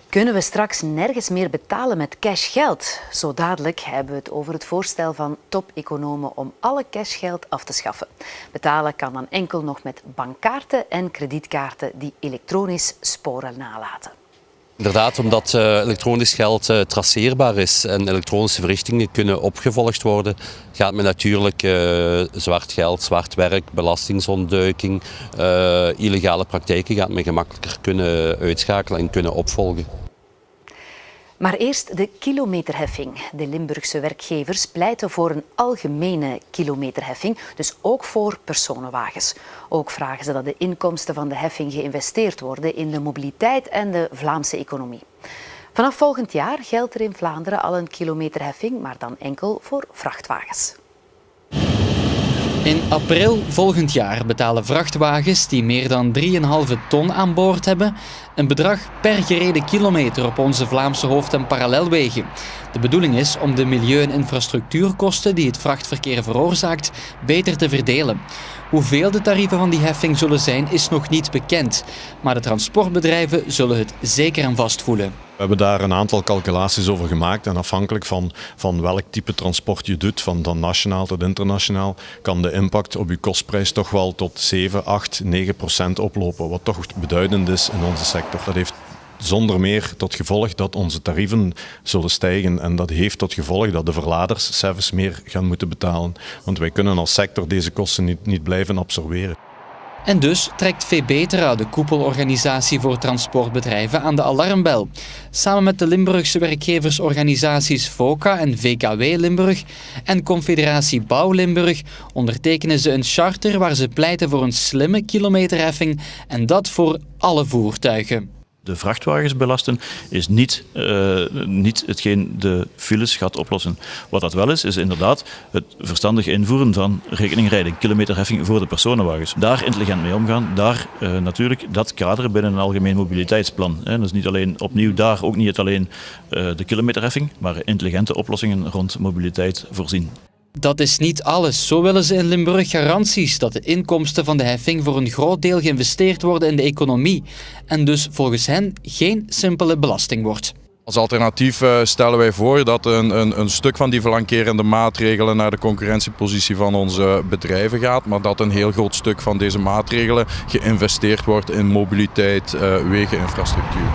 Kunnen we straks nergens meer betalen met cashgeld? Zo dadelijk hebben we het over het voorstel van top-economen om alle cashgeld af te schaffen. Betalen kan dan enkel nog met bankkaarten en kredietkaarten die elektronisch sporen nalaten. Inderdaad, omdat elektronisch geld traceerbaar is en elektronische verrichtingen kunnen opgevolgd worden, gaat men natuurlijk zwart geld, zwart werk, belastingsontduiking, illegale praktijken gaat men gemakkelijker kunnen uitschakelen en kunnen opvolgen. Maar eerst de kilometerheffing. De Limburgse werkgevers pleiten voor een algemene kilometerheffing, dus ook voor personenwagens. Ook vragen ze dat de inkomsten van de heffing geïnvesteerd worden in de mobiliteit en de Vlaamse economie. Vanaf volgend jaar geldt er in Vlaanderen al een kilometerheffing, maar dan enkel voor vrachtwagens. In april volgend jaar betalen vrachtwagens die meer dan 3,5 ton aan boord hebben een bedrag per gereden kilometer op onze Vlaamse hoofd- en parallelwegen. De bedoeling is om de milieu- en infrastructuurkosten die het vrachtverkeer veroorzaakt beter te verdelen. Hoeveel de tarieven van die heffing zullen zijn is nog niet bekend, maar de transportbedrijven zullen het zeker en vast voelen. We hebben daar een aantal calculaties over gemaakt en afhankelijk van welk type transport je doet, van nationaal tot internationaal, kan de impact op je kostprijs toch wel tot 7, 8, 9% oplopen, wat toch beduidend is in onze sector. Dat heeft zonder meer tot gevolg dat onze tarieven zullen stijgen en dat heeft tot gevolg dat de verladers zelfs meer gaan moeten betalen. Want wij kunnen als sector deze kosten niet blijven absorberen. En dus trekt VBetera, de koepelorganisatie voor transportbedrijven, aan de alarmbel. Samen met de Limburgse werkgeversorganisaties VOCA en VKW Limburg en Confederatie Bouw Limburg ondertekenen ze een charter waar ze pleiten voor een slimme kilometerheffing en dat voor alle voertuigen. De vrachtwagens belasten is niet hetgeen de files gaat oplossen. Wat dat wel is inderdaad het verstandig invoeren van rekeningrijding, kilometerheffing voor de personenwagens. Daar intelligent mee omgaan, daar natuurlijk dat kaderen binnen een algemeen mobiliteitsplan. Dat is niet alleen opnieuw daar ook niet alleen de kilometerheffing, maar intelligente oplossingen rond mobiliteit voorzien. Dat is niet alles. Zo willen ze in Limburg garanties dat de inkomsten van de heffing voor een groot deel geïnvesteerd worden in de economie en dus volgens hen geen simpele belasting wordt. Als alternatief stellen wij voor dat een stuk van die flankerende maatregelen naar de concurrentiepositie van onze bedrijven gaat, maar dat een heel groot stuk van deze maatregelen geïnvesteerd wordt in mobiliteit, wegeninfrastructuur.